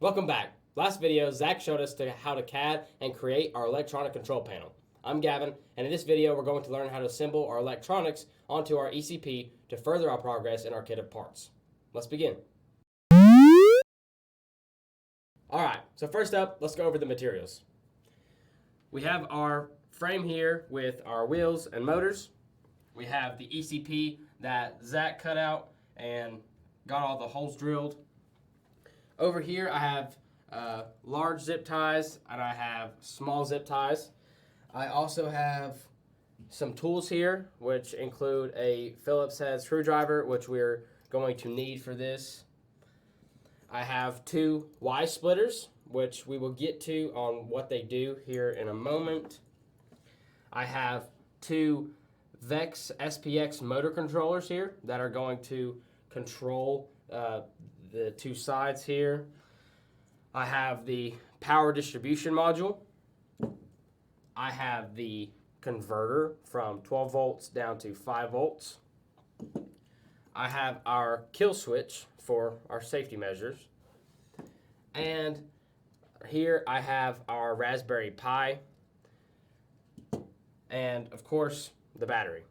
Welcome back. Last video, Zach showed us how to CAD and create our electronic control panel. I'm Gavin, and in this video, we're going to learn how to assemble our electronics onto our ECP to further our progress in our kit of parts. Let's begin. Alright, so first up, let's go over the materials. We have our frame here with our wheels and motors. We have the ECP that Zach cut out and got all the holes drilled. Over here I have large zip ties and I have small zip ties. I also have some tools here, which include a Phillips head screwdriver, which we're going to need for this. I have two Ysplitters, which we will get to on what they do here in a moment. I have two Vex SPX motor controllers here that are going to control the two sides here. I have the power distribution module. I have the converter from 12 volts down to 5 volts. I have our kill switch for our safety measures. And here I have our Raspberry Pi. And of course, the battery.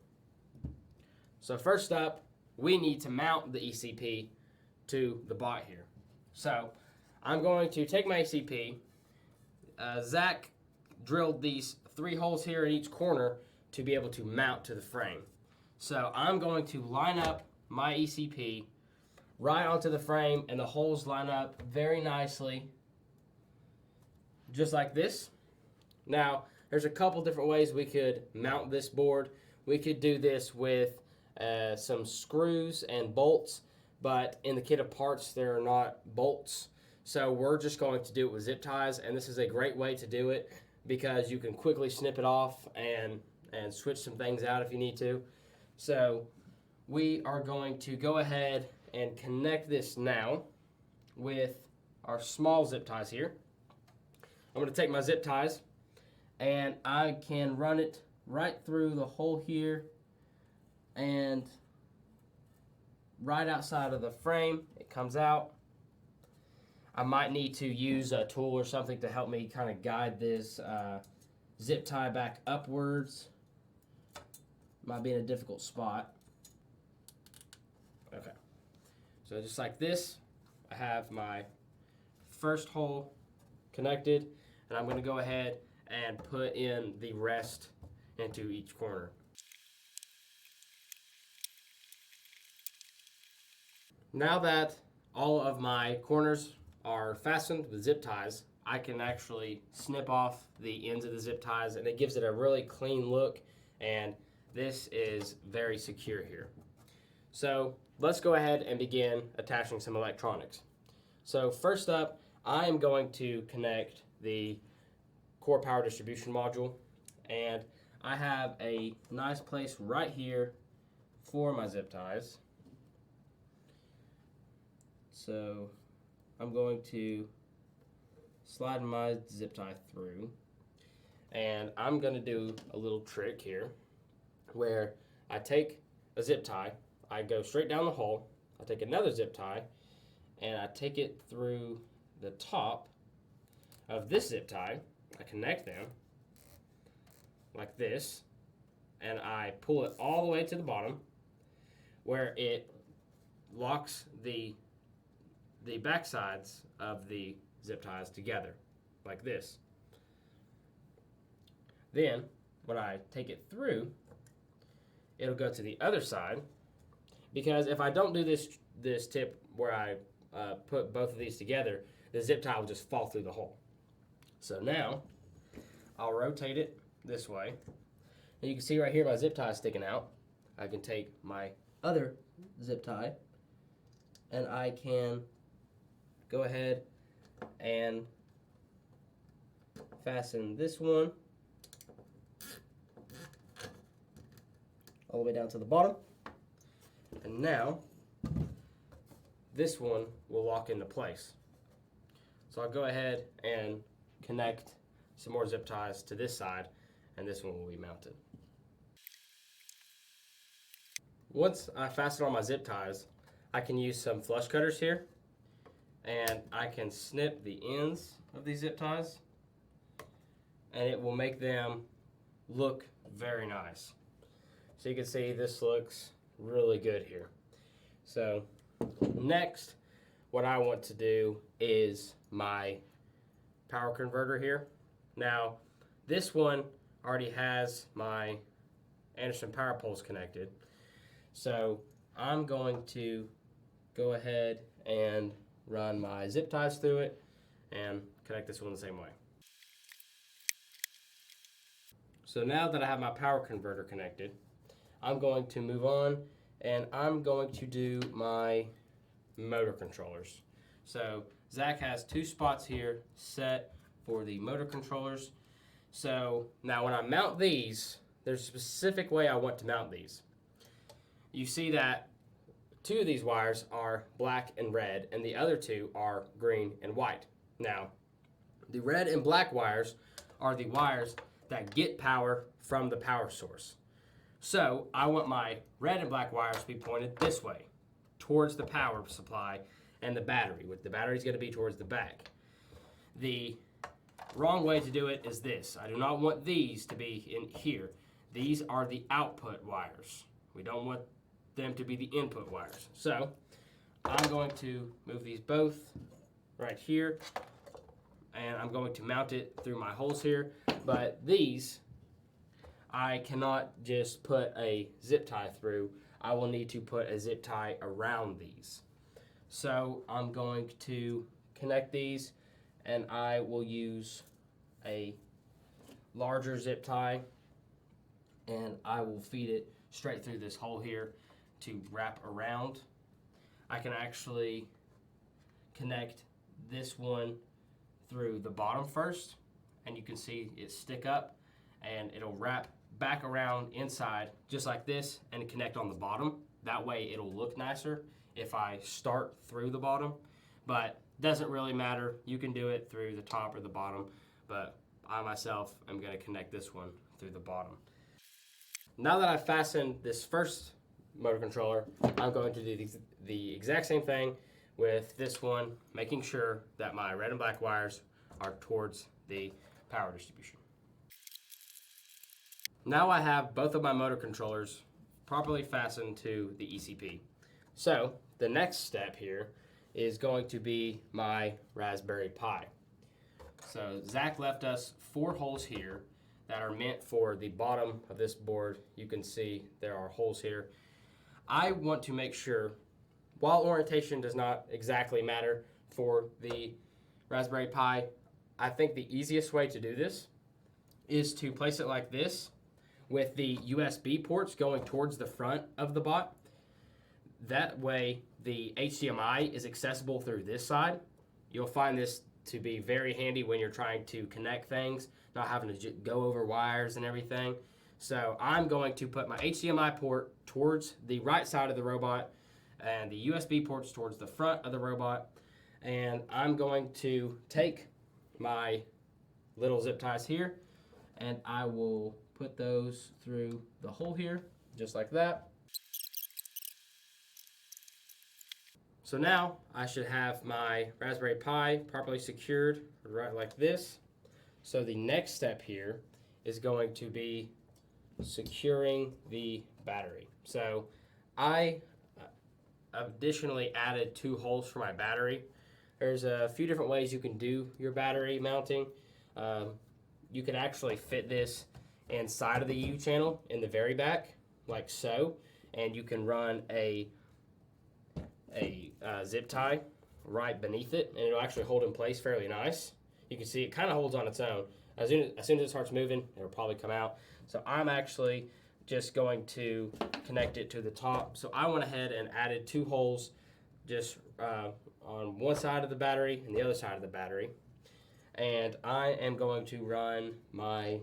So first up, we need to mount the ECP to the bot here. So I'm going to take my ECP. Zach drilled these 3 holes here in each corner to be able to mount to the frame. So I'm going to line up my ECP right onto the frame, and the holes line up very nicely, just like this. Now, there's a couple different ways we could mount this board. We could do this with some screws and bolts, but in the kit of parts there are not bolts. So we're just going to do it with zip ties, and this is a great way to do it because you can quickly snip it off and switch some things out if you need to. So we are going to go ahead and connect this now with our small zip ties here. I'm going to take my zip ties and I can run it right through the hole here and right outside of the frame. It comes out. I might need to use a tool or something to help me kind of guide this zip tie back upwards. Might be in a difficult spot. Okay, so just like this, I have my first hole connected, and I'm going to go ahead and put in the rest into each corner. Now that all of my corners are fastened with zip ties, I can actually snip off the ends of the zip ties, and it gives it a really clean look, and this is very secure here. So let's go ahead and begin attaching some electronics. So first up, I am going to connect the core power distribution module, and I have a nice place right here for my zip ties. So I'm going to slide my zip tie through, and I'm going to do a little trick here where I take a zip tie, I go straight down the hole, I take another zip tie, and I take it through the top of this zip tie. I connect them like this, and I pull it all the way to the bottom where it locks the back sides of the zip ties together like this. Then when I take it through, it'll go to the other side, because if I don't do this tip where I put both of these together, the zip tie will just fall through the hole. So now I'll rotate it this way, and you can see right here my zip tie is sticking out. I can take my other zip tie and I can go ahead and fasten this one all the way down to the bottom, and now this one will lock into place. So I'll go ahead and connect some more zip ties to this side, and this one will be mounted. Once I fasten all my zip ties, I can use some flush cutters here and I can snip the ends of these zip ties, and it will make them look very nice. So you can see this looks really good here. So next, what I want to do is my power converter here. Now, this one already has my Anderson power poles connected. So I'm going to go ahead and run my zip ties through it and connect this one the same way. So now that I have my power converter connected, I'm going to move on and I'm going to do my motor controllers. So Zach has 2 spots here set for the motor controllers. So now when I mount these, there's a specific way I want to mount these. You see that 2 of these wires are black and red, and the other 2 are green and white. Now, the red and black wires are the wires that get power from the power source. So I want my red and black wires to be pointed this way, towards the power supply and the battery, with the battery's going to be towards the back. The wrong way to do it is this. I do not want these to be in here. These are the output wires. We don't want them to be the input wires. So I'm going to move these both right here, and I'm going to mount it through my holes here. But these, I cannot just put a zip tie through. I will need to put a zip tie around these. So I'm going to connect these, and I will use a larger zip tie, and I will feed it straight through this hole here to wrap around. I can actually connect this one through the bottom first, and you can see it stick up, and it'll wrap back around inside just like this and connect on the bottom. That way it'll look nicer if I start through the bottom, but doesn't really matter. You can do it through the top or the bottom, but I myself am going to connect this one through the bottom. Now that I've fastened this first motor controller, I'm going to do the exact same thing with this one, making sure that my red and black wires are towards the power distribution. Now I have both of my motor controllers properly fastened to the ECP. So the next step here is going to be my Raspberry Pi. So Zach left us 4 holes here that are meant for the bottom of this board. You can see there are holes here. I want to make sure, while orientation does not exactly matter for the Raspberry Pi, I think the easiest way to do this is to place it like this with the USB ports going towards the front of the bot. That way the HDMI is accessible through this side. You'll find this to be very handy when you're trying to connect things, not having to go over wires and everything. So I'm going to put my HDMI port towards the right side of the robot and the USB ports towards the front of the robot. And I'm going to take my little zip ties here, and I will put those through the hole here, just like that. So now I should have my Raspberry Pi properly secured right like this. So the next step here is going to be securing the battery. So I additionally added 2 holes for my battery. There's a few different ways you can do your battery mounting. You could actually fit this inside of the U channel in the very back, like so, and you can run a zip tie right beneath it, and it'll actually hold in place fairly nice. You can see it kind of holds on its own. As soon as it starts moving, it'll probably come out. So I'm actually just going to connect it to the top. So I went ahead and added 2 holes just on one side of the battery and the other side of the battery. And I am going to run my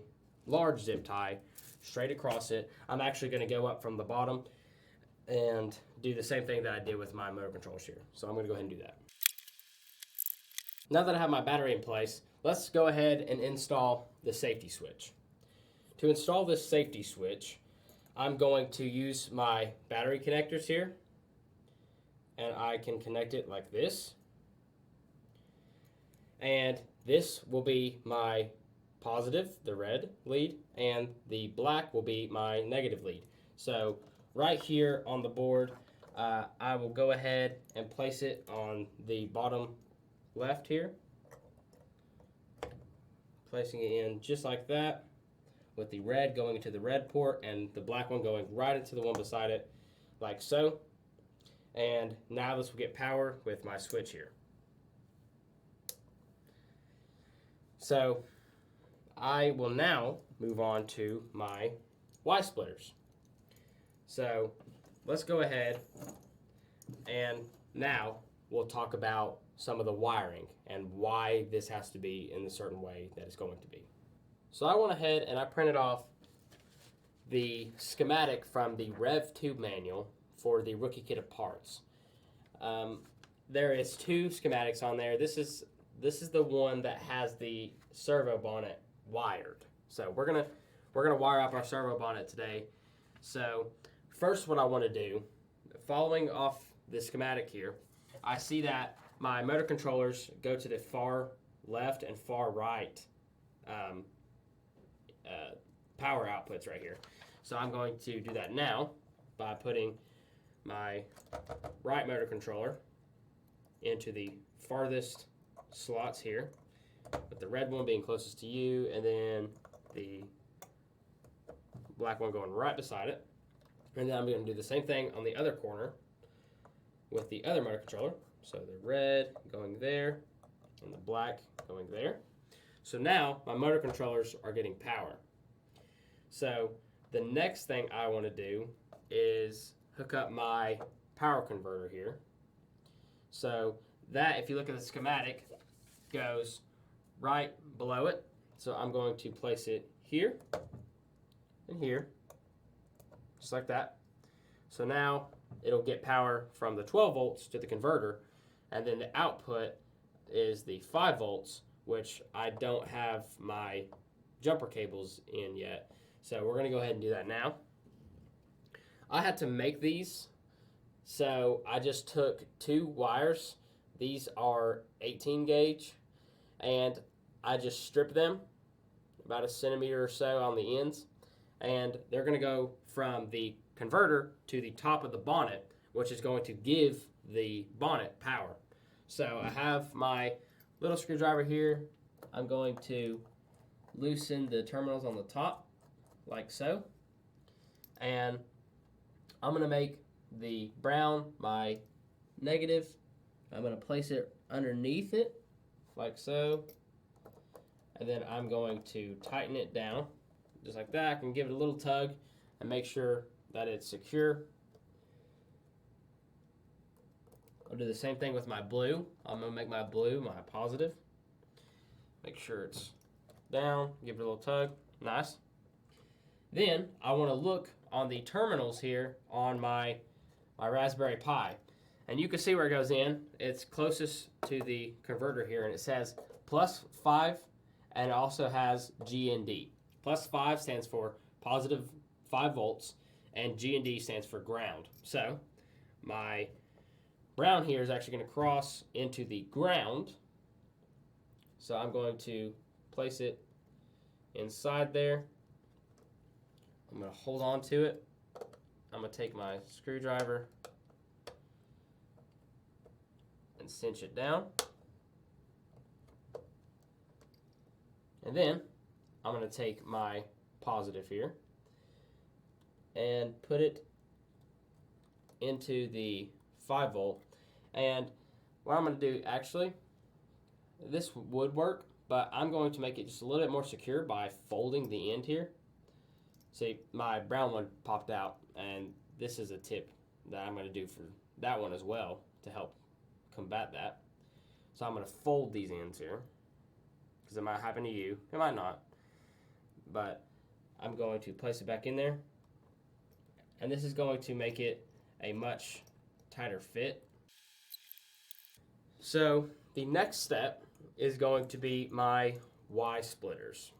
large zip tie straight across it. I'm actually going to go up from the bottom and do the same thing that I did with my motor controls here. So I'm going to go ahead and do that. Now that I have my battery in place, let's go ahead and install the safety switch. To install this safety switch, I'm going to use my battery connectors here, and I can connect it like this. And this will be my positive, the red lead, and the black will be my negative lead. So right here on the board, I will go ahead and place it on the bottom left here. Placing it in just like that, with the red going into the red port and the black one going right into the one beside it, like so. And now this will get power with my switch here. So I will now move on to my Ysplitters. So let's go ahead and now we'll talk about some of the wiring and why this has to be in a certain way that it's going to be. So I went ahead and I printed off the schematic from the RevTube manual for the rookie kit of parts. There is two schematics on there. This is the one that has the servo bonnet wired. So we're gonna wire up our servo bonnet today. So first, what I want to do, following off the schematic here, I see that my motor controllers go to the far left and far right power outputs right here. So I'm going to do that now by putting my right motor controller into the farthest slots here, with the red one being closest to you and then the black one going right beside it. And then I'm going to do the same thing on the other corner with the other motor controller. So the red going there and the black going there. So now my motor controllers are getting power. So the next thing I want to do is hook up my power converter here. So that, if you look at the schematic, goes right below it. So I'm going to place it here and here, just like that. So now it'll get power from the 12 volts to the converter, and then the output is the 5 volts, which I don't have my jumper cables in yet. So we're going to go ahead and do that now. I had to make these, so I just took 2 wires. These are 18 gauge, and I just stripped them about a centimeter or so on the ends, and they're going to go from the converter to the top of the bonnet, which is going to give the bonnet power. So I have my little screwdriver here. I'm going to loosen the terminals on the top like so, and I'm going to make the brown my negative. I'm going to place it underneath it like so, and then I'm going to tighten it down just like that. I can give it a little tug and make sure that it's secure. I'll do the same thing with my blue. I'm going to make my blue my positive. Make sure it's down, give it a little tug. Nice. Then I want to look on the terminals here on my Raspberry Pi. And you can see where it goes in. It's closest to the converter here, and it says +5, and it also has GND. +5 stands for positive 5 volts, and GND stands for ground. So my brown here is actually going to cross into the ground. So I'm going to place it inside there. I'm going to hold on to it. I'm going to take my screwdriver and cinch it down. And then I'm going to take my positive here and put it into the 5 volt. And what I'm going to do, actually, this would work, but I'm going to make it just a little bit more secure by folding the end here. See, my brown one popped out, and this is a tip that I'm going to do for that one as well to help combat that. So I'm going to fold these ends here, because it might happen to you. It might not. But I'm going to place it back in there, and this is going to make it a much tighter fit. So the next step is going to be my Ysplitters.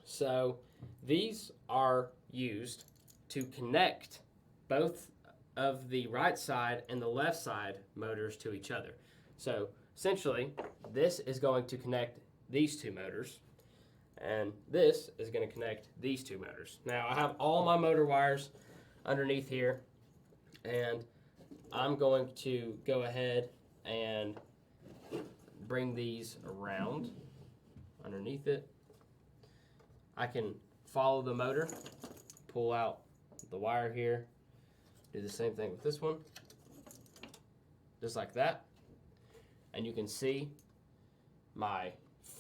So these are used to connect both of the right side and the left side motors to each other. So essentially, this is going to connect these two motors, and this is going to connect these two motors. Now I have all my motor wires underneath here, and I'm going to go ahead and bring these around underneath it. I can follow the motor, pull out the wire here, do the same thing with this one, just like that. And you can see my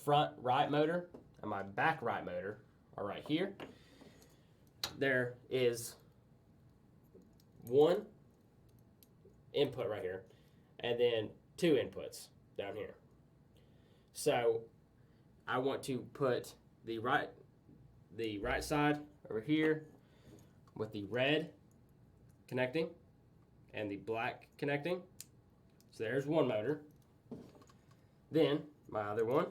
front right motor and my back right motor are right here. There is one input right here, and then two inputs down here. So I want to put the right side over here with the red connecting and the black connecting. So there's one motor. Then my other one,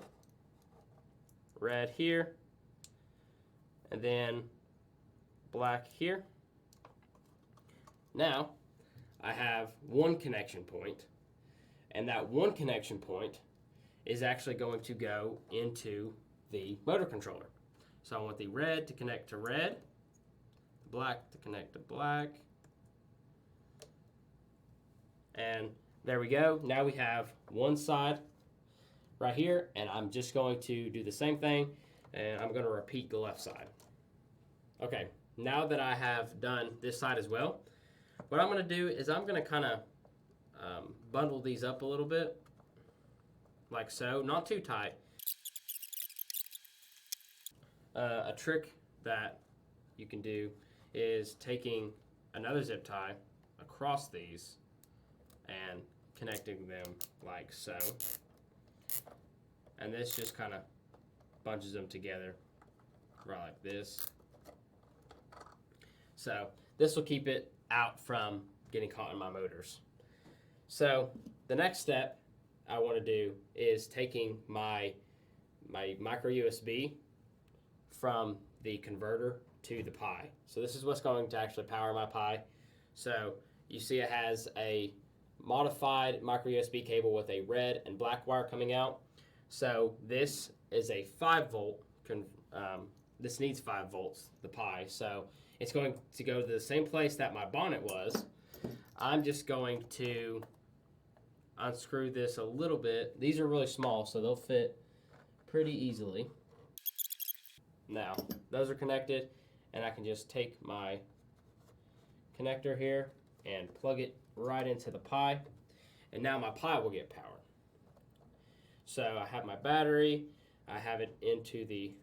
red here, and then black here. Now I have one connection point, and that one connection point is actually going to go into the motor controller. So I want the red to connect to red, the black to connect to black, and there we go. Now we have one side right here, and I'm just going to do the same thing, and I'm going to repeat the left side. Okay, now that I have done this side as well, what I'm going to do is I'm going to kind of bundle these up a little bit, like so, not too tight. A trick that you can do is taking another zip tie across these and connecting them like so. And this just kind of bunches them together right like this. So this will keep it out from getting caught in my motors. So the next step I want to do is taking my micro USB from the converter to the Pi. So this is what's going to actually power my Pi. So you see it has a modified micro USB cable with a red and black wire coming out. So this is a 5 volt, this needs 5 volts, the Pi. So it's going to go to the same place that my bonnet was. I'm just going to unscrew this a little bit. These are really small, so they'll fit pretty easily. Now, those are connected, and I can just take my connector here and plug it right into the Pi, and now my Pi will get power. So I have my battery, I have it into the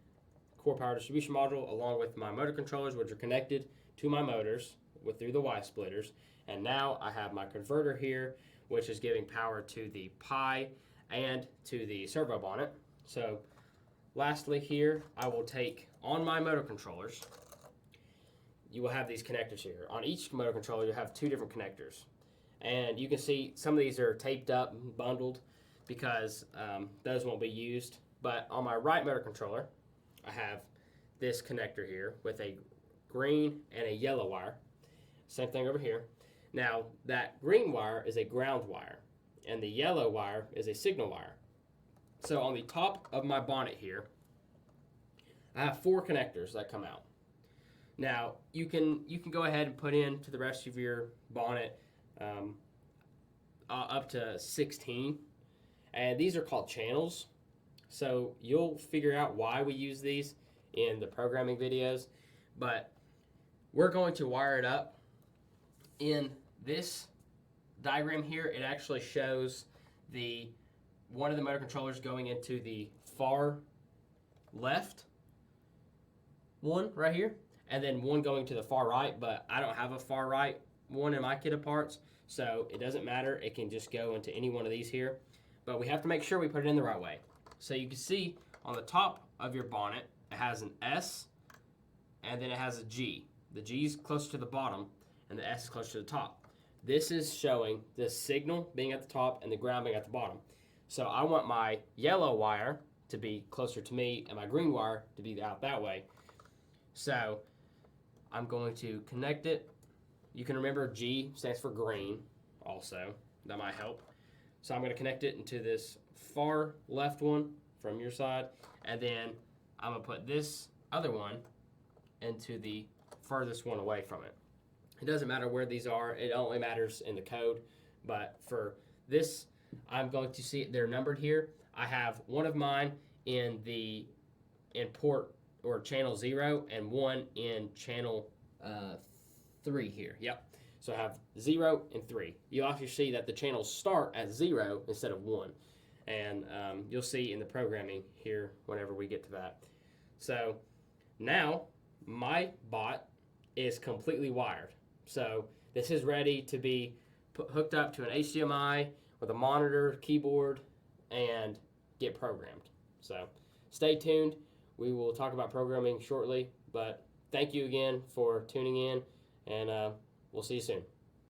core power distribution module along with my motor controllers, which are connected to my motors through the Ysplitters, and now I have my converter here, which is giving power to the Pi and to the servo bonnet. So lastly here, I will take on my motor controllers, you will have these connectors here. On each motor controller, you'll have 2 different connectors. And you can see some of these are taped up and bundled because those won't be used. But on my right motor controller, I have this connector here with a green and a yellow wire. Same thing over here. Now, that green wire is a ground wire, and the yellow wire is a signal wire. So on the top of my bonnet here, I have 4 connectors that come out. Now, you can go ahead and put into the rest of your bonnet up to 16. And these are called channels. So you'll figure out why we use these in the programming videos. But we're going to wire it up. In this diagram here, it actually shows one of the motor controllers going into the far left one right here, and then one going to the far right, but I don't have a far right one in my kit of parts, so it doesn't matter. It can just go into any one of these here, but we have to make sure we put it in the right way. So you can see on the top of your bonnet, it has an S, and then it has a G. The G is closer to the bottom, and the S is closer to the top. This is showing the signal being at the top and the ground being at the bottom. So I want my yellow wire to be closer to me and my green wire to be out that way. So I'm going to connect it. You can remember G stands for green also. That might help. So I'm going to connect it into this far left one from your side, and then I'm going to put this other one into the furthest one away from it. It doesn't matter where these are, it only matters in the code, but for this, I'm going to see they're numbered here. I have one of mine in port or channel 0 and one in channel 3 here. Yep. So I have 0 and 3. You'll actually see that the channels start at 0 instead of 1. And you'll see in the programming here whenever we get to that. So now my bot is completely wired. So this is ready to be hooked up to an HDMI with a monitor, keyboard, and get programmed. So stay tuned. We will talk about programming shortly, but thank you again for tuning in, and we'll see you soon.